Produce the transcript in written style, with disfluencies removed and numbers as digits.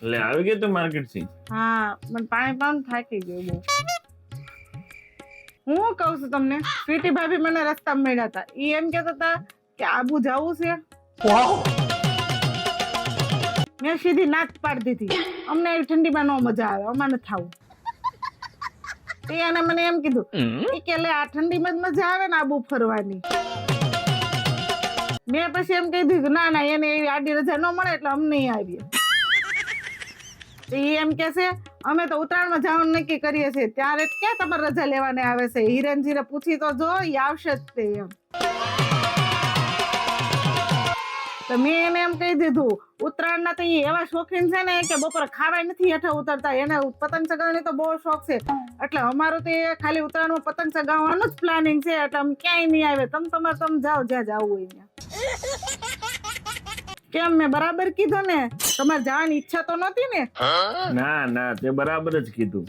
લે આવી ગઈ તું માર્કેટ થી? હા, મને પાણી પાઉં થાકી ગયું બહુ. હું કહું છું તમને, સ્વીટી ભાભી મને રસ્તામાં મળ્યા હતા. ઈ એમ કહેતા હતા કે આબુ જવું છે. મેં સીધી નાક પાડી દીધી. અમને આવી ઠંડીમાં નો મજા આવે, અમારે નથી આવું. એને મને એમ કીધું કે લે આ ઠંડીમાં જ મજા આવે ને આબુ ફરવાની. મેં પછી એમ કહી દીધું ના ના, એને એવી આડી રજા ન મળે એટલે અમને આવીએ. એ એમ કે છે અમે તો ઉત્તરાયણમાં જવાનું નક્કી કરીએ છીએ, ત્યારે ક્યાં તમારે રજા લેવાને આવે છે? હિરેનજીને પૂછી તો જો, ઈ આવશે જ તે એમ. તો મેં એને એમ કહી દીધું ઉત્તરાયણના તો ઈ એવા શોખીન છે ને કે બપોરે ખાવાય નથી હેઠે ઉતરતા. એને પતંગ ચગાવવાની તો બહુ શોખ છે. એટલે અમારું તો એ ખાલી ઉત્તરાયણમાં પતંગ ચગાવવાનું જ પ્લાનિંગ છે. એટલે અમે ક્યાંય નહીં આવે. તમે જાઓ જ્યાં જવું હોય ત્યાં. કેમ મેં બરાબર કીધું ને? તમારે જવાની ઈચ્છા તો નહોતી ને? ના ના, તે બરાબર જ કીધું.